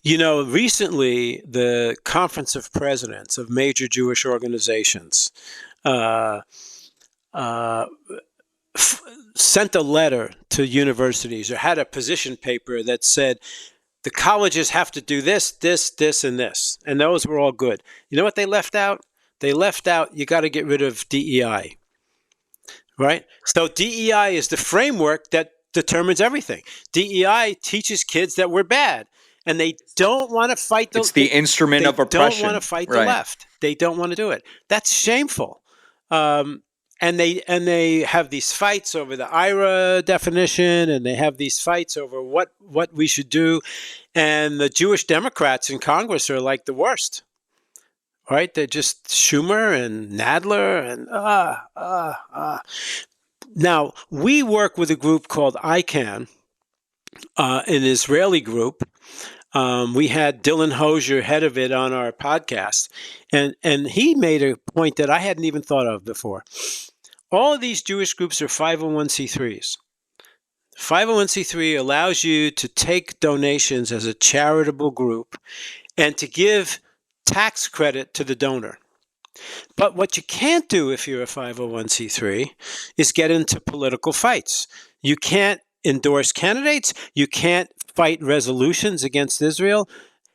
recently the Conference of Presidents of major Jewish organizations sent a letter to universities, or had a position paper that said the colleges have to do this, and this. And those were all good. You know what they left out? They left out, you got to get rid of DEI. Right? So DEI is the framework that determines everything. DEI teaches kids that we're bad, and they don't want to fight It's the instrument of oppression. They don't want to fight the left. They don't want to do it. That's shameful. And they have these fights over the IRA definition, and they have these fights over what we should do. And the Jewish Democrats in Congress are like the worst. Right? They're just Schumer and Nadler and Now, we work with a group called ICANN, an Israeli group. We had Dylan Hosier, head of it, on our podcast, and he made a point that I hadn't even thought of before. All of these Jewish groups are 501c3s. 501c3 allows you to take donations as a charitable group and to give tax credit to the donor. But what you can't do if you're a 501c3 is get into political fights. You can't endorse candidates. You can't fight resolutions against Israel.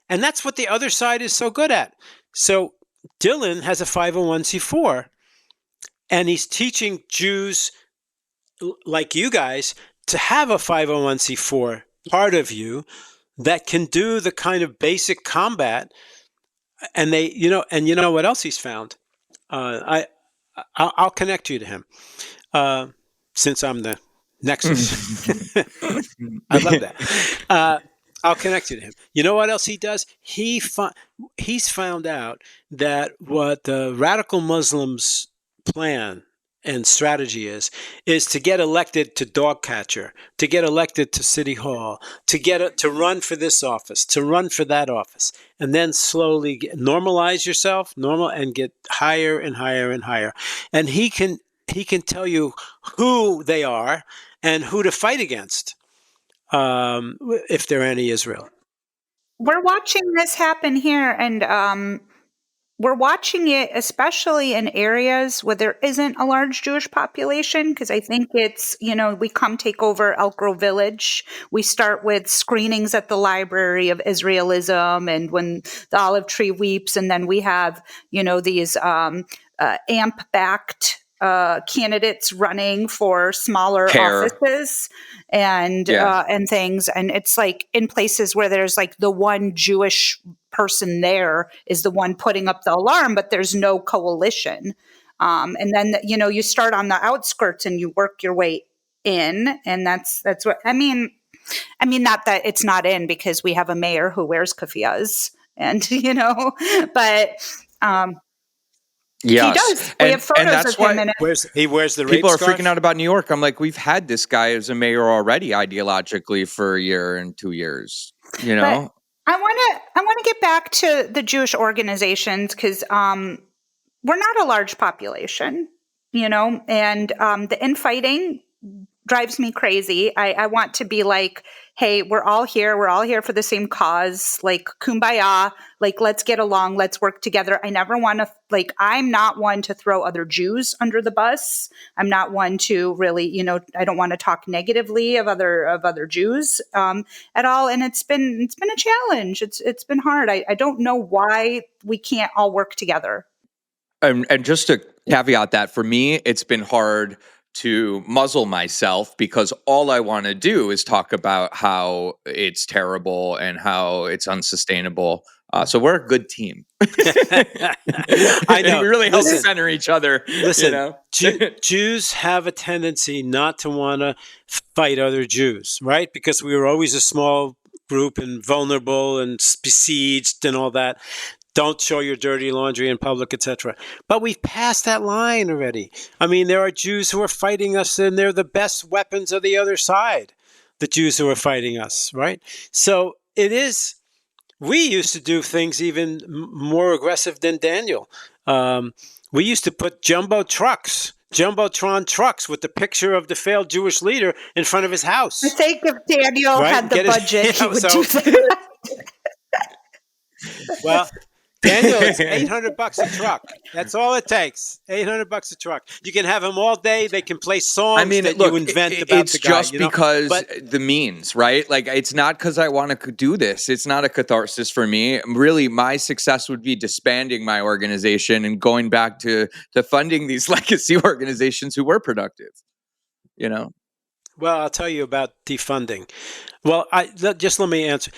And that's what the other side is so good at. So Dylan has a 501c4, and he's teaching Jews like you guys to have a 501c4 part of you that can do the kind of basic combat. And what else he's found? I'll connect you to him, since I'm the nexus. I love that. I'll connect you to him. You know what else he does? He's found out that what the radical Muslims' plan and strategy is to get elected to dog catcher, to get elected to city hall, to run for this office, to run for that office, and then slowly normalize yourself, and get higher and higher and higher. And he can tell you who they are and who to fight against if they're anti-Israel. We're watching this happen here, and we're watching it especially in areas where there isn't a large Jewish population, because I think it's, we come take over Elk Grove Village. We start with screenings at the Library of Israelism and When the Olive Tree Weeps. And then we have, these AMP-backed candidates running for smaller Care. offices and things. And it's like in places where there's like the one Jewish person there is the one putting up the alarm, but there's no coalition. And then, you start on the outskirts and you work your way in. And that's what, I mean, not that it's not in, because we have a mayor who wears keffiyehs and, but, yes. he does. We have photos of him in it. He wears the people rape are scarf? freaking out about New York. I'm like, we've had this guy as a mayor already ideologically for a year and 2 years, But I want to get back to the Jewish organizations, because we're not a large population, and the infighting drives me crazy. I want to be like, hey, we're all here for the same cause, like kumbaya, like let's get along, let's work together. I never want to, I'm not one to throw other Jews under the bus. I'm not one to really, I don't want to talk negatively of other Jews at all. And it's been a challenge. It's been hard. I don't know why we can't all work together. And just to caveat that, for me, it's been hard to muzzle myself, because all I want to do is talk about how it's terrible and how it's unsustainable. So we're a good team. I know. We really help center each other. Listen, Jews have a tendency not to want to fight other Jews, right? Because we were always a small group and vulnerable and besieged and all that. Don't show your dirty laundry in public, etc. But we've passed that line already. I mean, there are Jews who are fighting us, and they're the best weapons of the other side, the Jews who are fighting us, right? So it is, we used to do things even more aggressive than Daniel. We used to put Jumbotron trucks with the picture of the failed Jewish leader in front of his house. I think if Daniel had the budget, he would do that. Well, Daniel, it's $800 a truck. That's all it takes. $800 a truck. You can have them all day. They can play songs that you invent about the guy. It's just because the means, right? Like, it's not because I want to do this. It's not a catharsis for me. Really, my success would be disbanding my organization and going back to funding these legacy organizations who were productive, Well, I'll tell you about defunding. Well, just let me answer.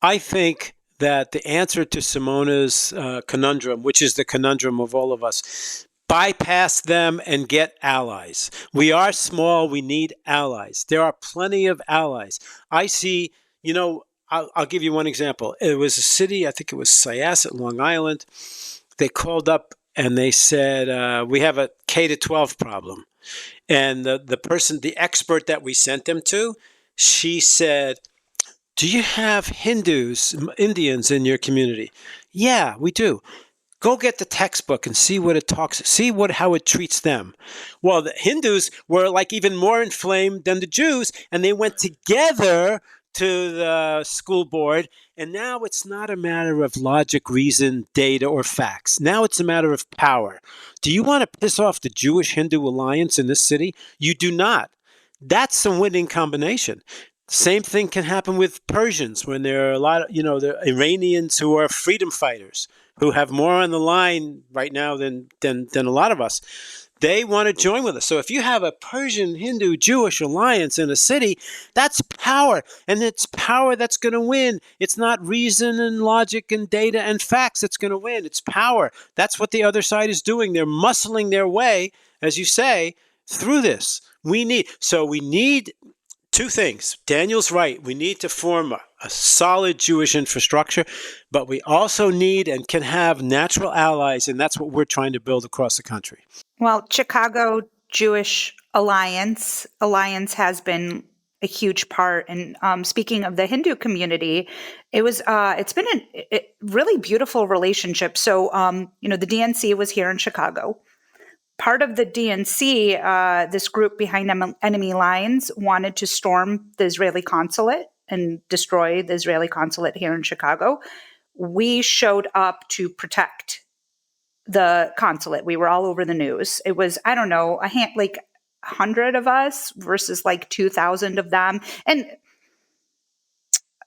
I think that the answer to Simona's conundrum, which is the conundrum of all of us, bypass them and get allies. We are small. We need allies. There are plenty of allies. I see, I'll give you one example. It was a city, I think it was Syosset, Long Island. They called up and they said, we have a K-12 problem. And the expert that we sent them to, she said, do you have Indians in your community? Yeah, we do. Go get the textbook and see what it talks, how it treats them. Well, the Hindus were like even more inflamed than the Jews, and they went together to the school board, and now it's not a matter of logic, reason, data, or facts. Now it's a matter of power. Do you want to piss off the Jewish-Hindu alliance in this city? You do not. That's a winning combination. Same thing can happen with Persians when there are a lot of, the Iranians who are freedom fighters who have more on the line right now than a lot of us. They want to join with us. So if you have a Persian, Hindu, Jewish alliance in a city, that's power. And it's power that's going to win. It's not reason and logic and data and facts that's going to win. It's power. That's what the other side is doing. They're muscling their way, as you say, through this. We need two things. Daniel's right. We need to form a solid Jewish infrastructure, but we also need and can have natural allies, and that's what we're trying to build across the country. Well, Chicago Jewish Alliance has been a huge part. And speaking of the Hindu community, it's been a really beautiful relationship. So, the DNC was here in Chicago. part of the DNC, this group behind enemy lines wanted to storm the Israeli consulate and destroy the Israeli consulate here in Chicago. We showed up to protect the consulate. We were all over the news. It was, I don't know, 100 of us versus like 2,000 of them. And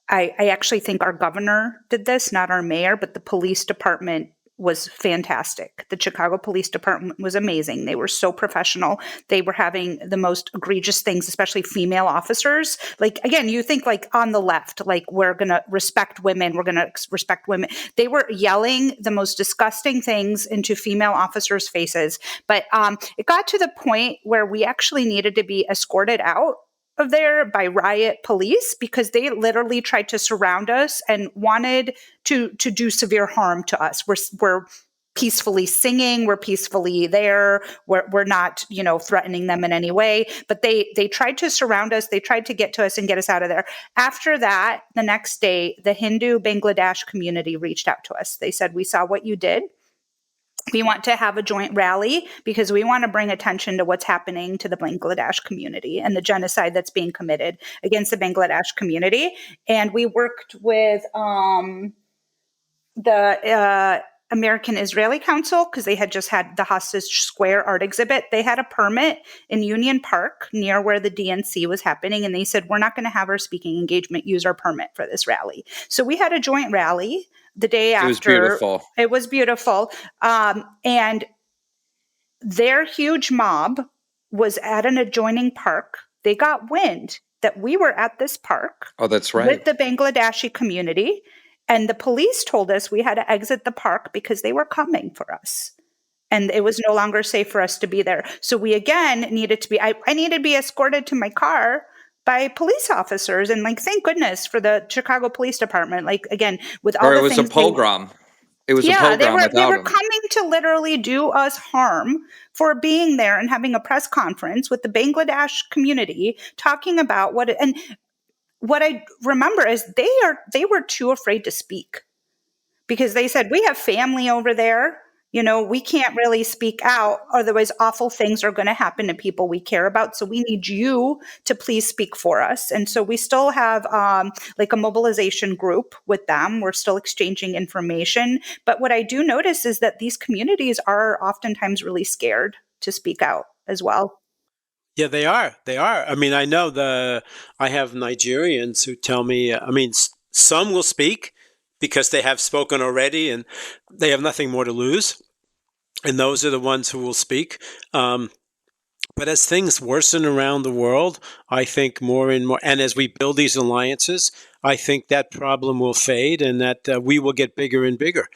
I actually think our governor did this, not our mayor, but the police department was fantastic. The Chicago Police Department was amazing. They were so professional. They were having the most egregious things, especially female officers. Like, again, you think like on the left, like we're going to respect women. We're going to respect women. They were yelling the most disgusting things into female officers' faces. But it got to the point where we actually needed to be escorted out of there by riot police because they literally tried to surround us and wanted to do severe harm to us. We're peacefully singing, we're peacefully there, we're not, threatening them in any way, but they tried to surround us, they tried to get to us and get us out of there. After that, the next day, the Hindu Bangladesh community reached out to us. They said, "We saw what you did. We want to have a joint rally because we want to bring attention to what's happening to the Bangladesh community and the genocide that's being committed against the Bangladesh community." And we worked with the American Israeli Council because they had just had the Hostage Square art exhibit. They had a permit in Union Park near where the DNC was happening. And they said, "We're not going to have our speaking engagement use our permit for this rally." So we had a joint rally the day after. It was beautiful. It was beautiful. And their huge mob was at an adjoining park. They got wind that we were at this park. Oh, that's right. With the Bangladeshi community. And the police told us we had to exit the park because they were coming for us. And it was no longer safe for us to be there. So we again needed to be, I needed to be escorted to my car by police officers. And thank goodness for the Chicago Police Department. Again, with all the things. Or it was a pogrom. It was a pogrom they were them. coming to literally do us harm for being there and having a press conference with the Bangladesh community talking about what I remember is they were too afraid to speak because they said, "We have family over there. We can't really speak out. Otherwise, awful things are going to happen to people we care about. So we need you to please speak for us." And so we still have a mobilization group with them. We're still exchanging information. But what I do notice is that these communities are oftentimes really scared to speak out as well. Yeah, they are. They are. I mean, I know I have Nigerians who tell me, some will speak because they have spoken already and they have nothing more to lose. And those are the ones who will speak. But as things worsen around the world, I think more and more, and as we build these alliances, I think that problem will fade and that we will get bigger and bigger.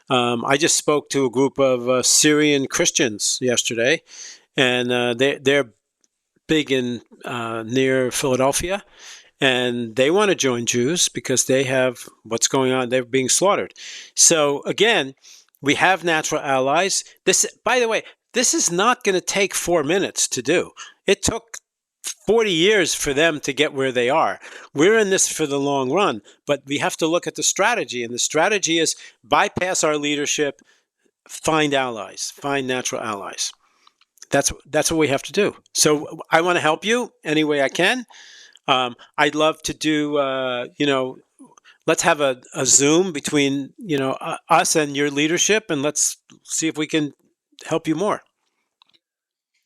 I just spoke to a group of Syrian Christians yesterday, and they're big in near Philadelphia, and they want to join Jews because they have what's going on. They're being slaughtered. So again, we have natural allies. This, by the way, this is not going to take 4 minutes to do. It took 40 years for them to get where they are. We're in this for the long run, but we have to look at the strategy, and the strategy is bypass our leadership, find allies, find natural allies. That's what we have to do. So I want to help you any way I can. I'd love to do, let's have a Zoom between, us and your leadership, and let's see if we can help you more.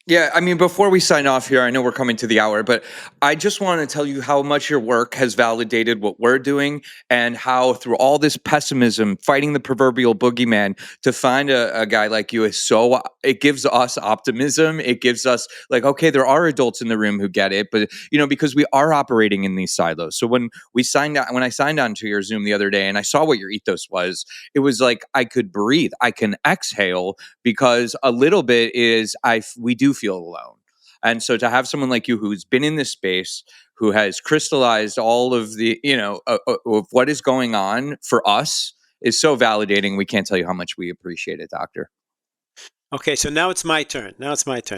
Yeah, I mean, before we sign off here, I know we're coming to the hour, but I just want to tell you how much your work has validated what we're doing and how through all this pessimism, fighting the proverbial boogeyman, to find a guy like you is it gives us optimism. It gives us okay, there are adults in the room who get it, but because we are operating in these silos. So when I signed on to your Zoom the other day and I saw what your ethos was, it was like I could breathe, I can exhale, because a little bit is we do feel alone. And so to have someone like you who's been in this space, who has crystallized all of the, of what is going on for us is so validating. We can't tell you how much we appreciate it, Doctor. Okay, so now it's my turn.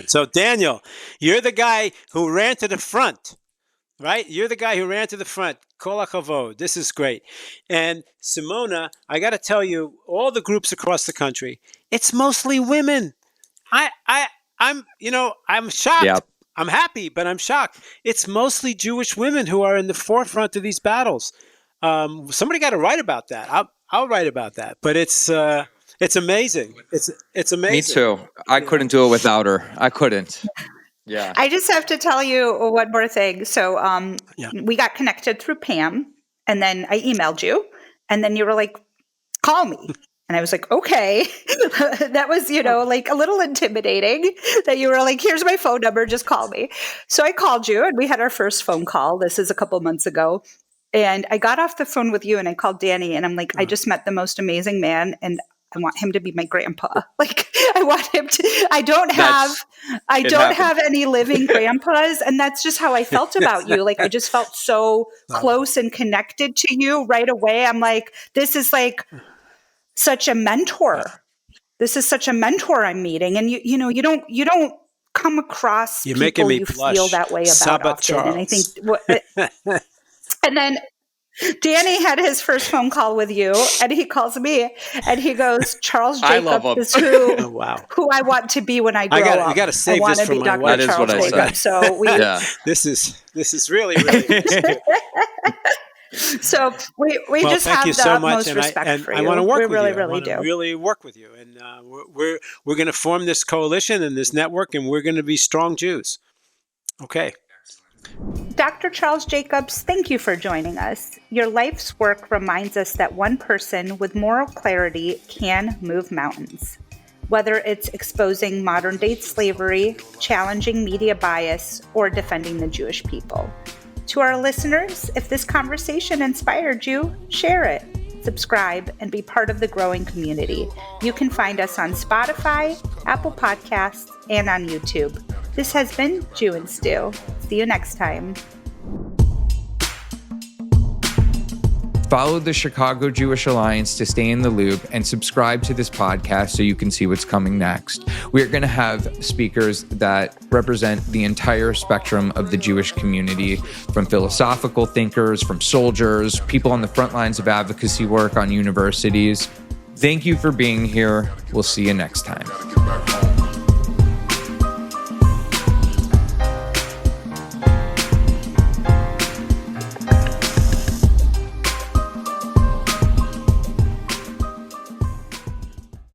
So Daniel, you're the guy who ran to the front, right? You're the guy who ran to the front. Kol hakavod. This is great. And Simona, I got to tell you, all the groups across the country, it's mostly women. I'm shocked. Yep. I'm happy, but I'm shocked. It's mostly Jewish women who are in the forefront of these battles. Somebody got to write about that. I'll write about that. But it's amazing. It's amazing. Me too. I couldn't do it without her. I couldn't. Yeah. I just have to tell you one more thing. So we got connected through Pam, and then I emailed you, and then you were like, call me. And I was like, okay. That was, like a little intimidating that you were like, here's my phone number, just call me. So I called you, and we had our first phone call. This is a couple months ago. And I got off the phone with you, and I called Danny, and I'm like, I just met the most amazing man, and I want him to be my grandpa. Like, I want him to. I don't have any living grandpas, and that's just how I felt about you. Like, I just felt so close and connected to you right away. I'm like, this is like such a mentor. This is such a mentor I'm meeting, and you don't come across You're people making me you blush. feel that way about Saba often. Charles. And I think and then Danny had his first phone call with you, and he calls me, and he goes, Charles Jacob is Oh, wow. who I want to be when I grow up. You got to save I want this to for be my Dr. wife. That is Charles what I Jacob. said. So we, Yeah. This is really, really so we just thank have you the so much, utmost and respect for you. I want to work we with really, you. really I want do. to really work with you, and we're going to form this coalition and this network, and we're going to be strong Jews. Okay. Dr. Charles Jacobs, thank you for joining us. Your life's work reminds us that one person with moral clarity can move mountains. Whether it's exposing modern-day slavery, challenging media bias, or defending the Jewish people. To our listeners, if this conversation inspired you, share it, subscribe, and be part of the growing community. You can find us on Spotify, Apple Podcasts, and on YouTube. This has been Jew and Stew. See you next time. Follow the Chicago Jewish Alliance to stay in the loop and subscribe to this podcast so you can see what's coming next. We're going to have speakers that represent the entire spectrum of the Jewish community, from philosophical thinkers, from soldiers, people on the front lines of advocacy work on universities. Thank you for being here. We'll see you next time.